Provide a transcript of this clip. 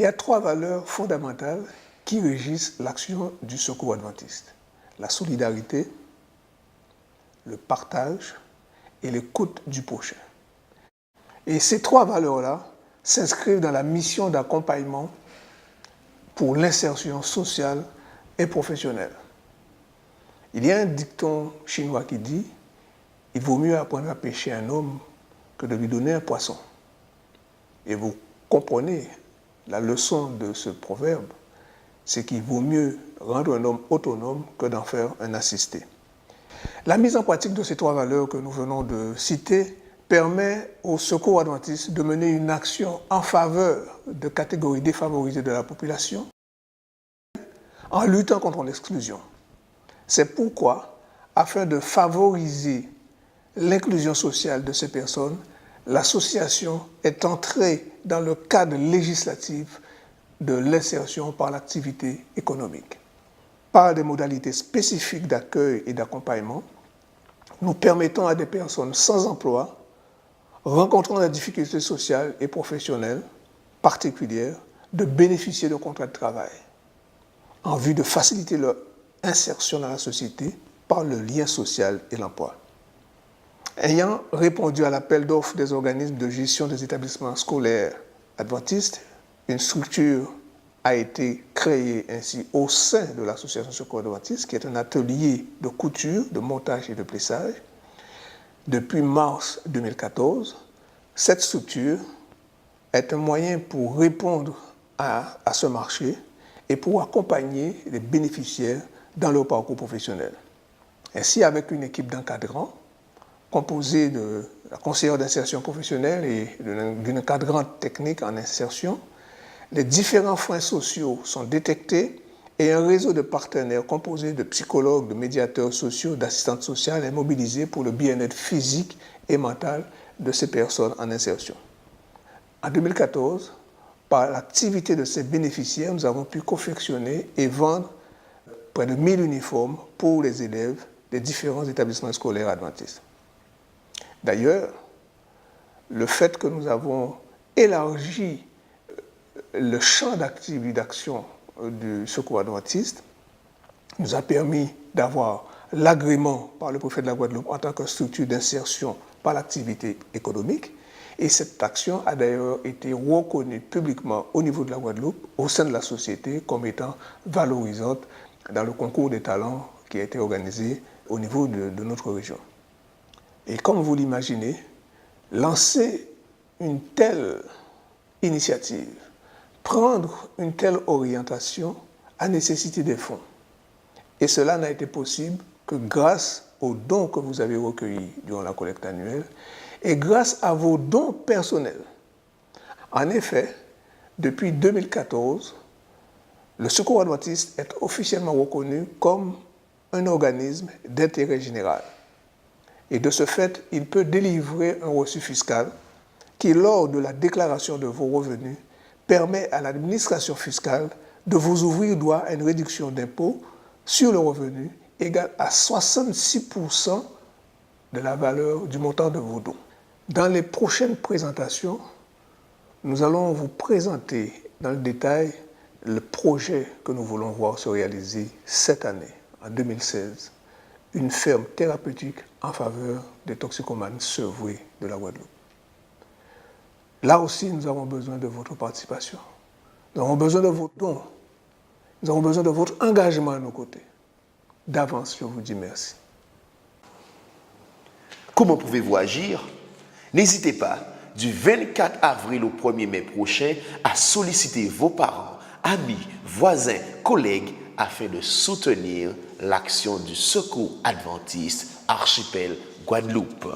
y a 3 valeurs fondamentales qui régissent l'action du Secours adventiste. La solidarité, le partage et l'écoute du prochain. Et ces 3 valeurs-là s'inscrivent dans la mission d'accompagnement pour l'insertion sociale et professionnelle. Il y a un dicton chinois qui dit « Il vaut mieux apprendre à pêcher un homme que de lui donner un poisson ». Et vous comprenez la leçon de ce proverbe, c'est qu'il vaut mieux rendre un homme autonome que d'en faire un assisté. La mise en pratique de ces 3 valeurs que nous venons de citer permet au Secours adventiste de mener une action en faveur de catégories défavorisées de la population en luttant contre l'exclusion. C'est pourquoi, afin de favoriser l'inclusion sociale de ces personnes, l'association est entrée dans le cadre législatif de l'insertion par l'activité économique. Par des modalités spécifiques d'accueil et d'accompagnement, nous permettons à des personnes sans emploi, rencontrant des difficultés sociales et professionnelles particulières, de bénéficier de contrats de travail, en vue de faciliter leur insertion dans la société par le lien social et l'emploi. Ayant répondu à l'appel d'offres des organismes de gestion des établissements scolaires adventistes, une structure a été créée ainsi au sein de l'association Secours adventiste, qui est un atelier de couture, de montage et de plissage. Depuis mars 2014, cette structure est un moyen pour répondre à ce marché et pour accompagner les bénéficiaires dans leur parcours professionnel. Ainsi, avec une équipe d'encadrants composée de la conseillère d'insertion professionnelle et d'une encadrante technique en insertion, les différents freins sociaux sont détectés et un réseau de partenaires composé de psychologues, de médiateurs sociaux, d'assistantes sociales est mobilisé pour le bien-être physique et mental de ces personnes en insertion. En 2014, par l'activité de ces bénéficiaires, nous avons pu confectionner et vendre près de 1000 uniformes pour les élèves des différents établissements scolaires adventistes. D'ailleurs, le fait que nous avons élargi le champ d'action du Secours adventiste nous a permis d'avoir l'agrément par le préfet de la Guadeloupe en tant que structure d'insertion par l'activité économique. Et cette action a d'ailleurs été reconnue publiquement au niveau de la Guadeloupe, au sein de la société, comme étant valorisante dans le concours des talents qui a été organisé au niveau de notre région. Et comme vous l'imaginez, lancer une telle initiative, prendre une telle orientation a nécessité des fonds. Et cela n'a été possible que grâce aux dons que vous avez recueillis durant la collecte annuelle et grâce à vos dons personnels. En effet, depuis 2014, le Secours adventiste est officiellement reconnu comme un organisme d'intérêt général. Et de ce fait, il peut délivrer un reçu fiscal qui, lors de la déclaration de vos revenus, permet à l'administration fiscale de vous ouvrir droit à une réduction d'impôt sur le revenu égale à 66% de la valeur du montant de vos dons. Dans les prochaines présentations, nous allons vous présenter dans le détail le projet que nous voulons voir se réaliser cette année, en 2016, une ferme thérapeutique en faveur des toxicomanes sevrés de la Guadeloupe. Là aussi, nous avons besoin de votre participation. Nous avons besoin de vos dons. Nous avons besoin de votre engagement à nos côtés. D'avance, je vous dis merci. Comment pouvez-vous agir? N'hésitez pas, du 24 avril au 1er mai prochain, à solliciter vos parents, amis, voisins, collègues, afin de soutenir l'action du Secours adventiste Archipel Guadeloupe.